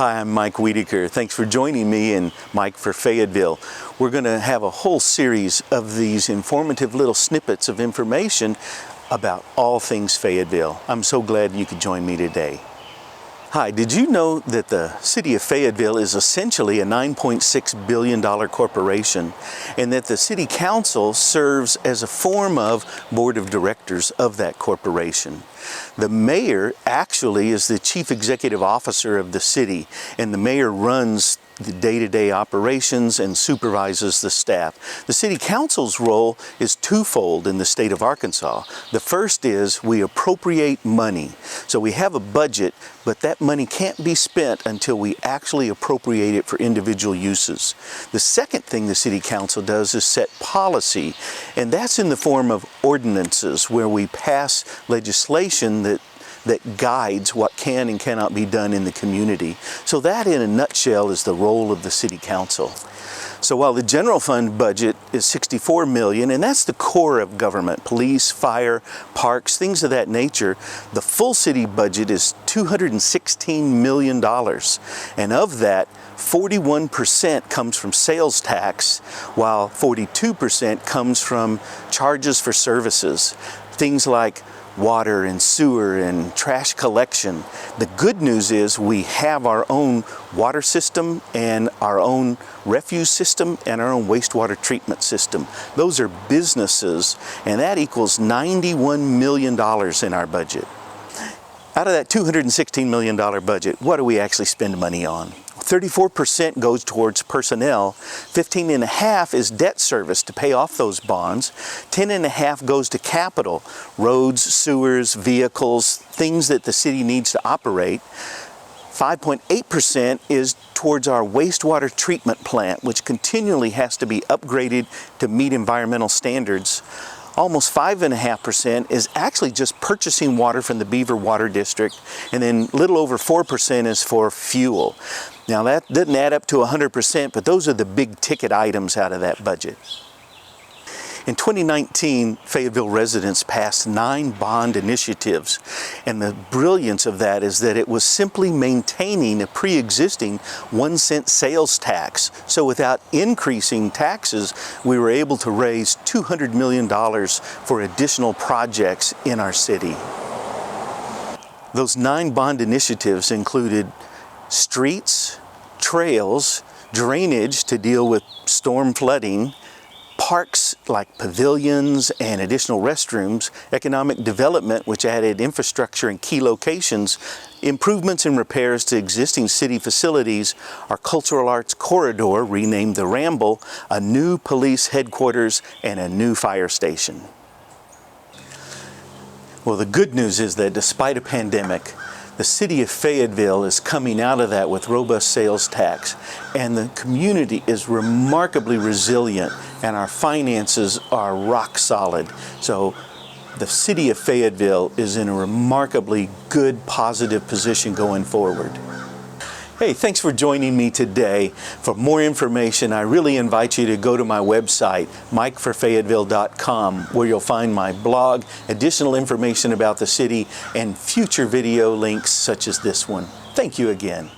Hi, I'm Mike Wiedeker. Thanks for joining me and Mike for Fayetteville. We're going to have a whole series of these informative little snippets of information about all things Fayetteville. I'm so glad you could join me today. Hi, did you know that the city of Fayetteville is essentially a $9.6 billion corporation and that the city council serves as a form of board of directors of that corporation? The mayor actually is the chief executive officer of the city, and the mayor runs the day-to-day operations and supervises the staff. The city council's role is twofold in the state of Arkansas. The first is we appropriate money. So we have a budget, but that money can't be spent until we actually appropriate it for individual uses. The second thing the city council does is set policy, and that's in the form of ordinances where we pass legislation that guides what can and cannot be done in the community. So that in a nutshell is the role of the city council. So while the general fund budget is $64 million, and that's the core of government, police, fire, parks, things of that nature, the full city budget is $216 million. And of that, 41% comes from sales tax, while 42% comes from charges for services. Things like water and sewer and trash collection. The good news is we have our own water system and our own refuse system and our own wastewater treatment system. Those are businesses, and that equals $91 million in our budget. Out of that $216 million budget, what do we actually spend money on? 34% goes towards personnel, 15.5% is debt service to pay off those bonds, 10.5% goes to capital, roads, sewers, vehicles, things that the city needs to operate. 5.8% is towards our wastewater treatment plant, which continually has to be upgraded to meet environmental standards. Almost 5.5% is actually just purchasing water from the Beaver Water District, and then a little over 4% is for fuel. Now that doesn't add up to 100%, but those are the big ticket items out of that budget. In 2019, Fayetteville residents passed 9 bond initiatives, and the brilliance of that is that it was simply maintaining a pre-existing 1-cent sales tax. So without increasing taxes, we were able to raise $200 million for additional projects in our city. Those 9 bond initiatives included streets, trails, drainage to deal with storm flooding, parks like pavilions and additional restrooms, economic development which added infrastructure in key locations, improvements and repairs to existing city facilities, our cultural arts corridor renamed the Ramble, a new police headquarters, and a new fire station. Well, the good news is that despite a pandemic, the city of Fayetteville is coming out of that with robust sales tax, and the community is remarkably resilient, and our finances are rock solid. So the city of Fayetteville is in a remarkably good, positive position going forward. Hey, thanks for joining me today. For more information, I really invite you to go to my website, mikeforfayetteville.com, where you'll find my blog, additional information about the city, and future video links such as this one. Thank you again.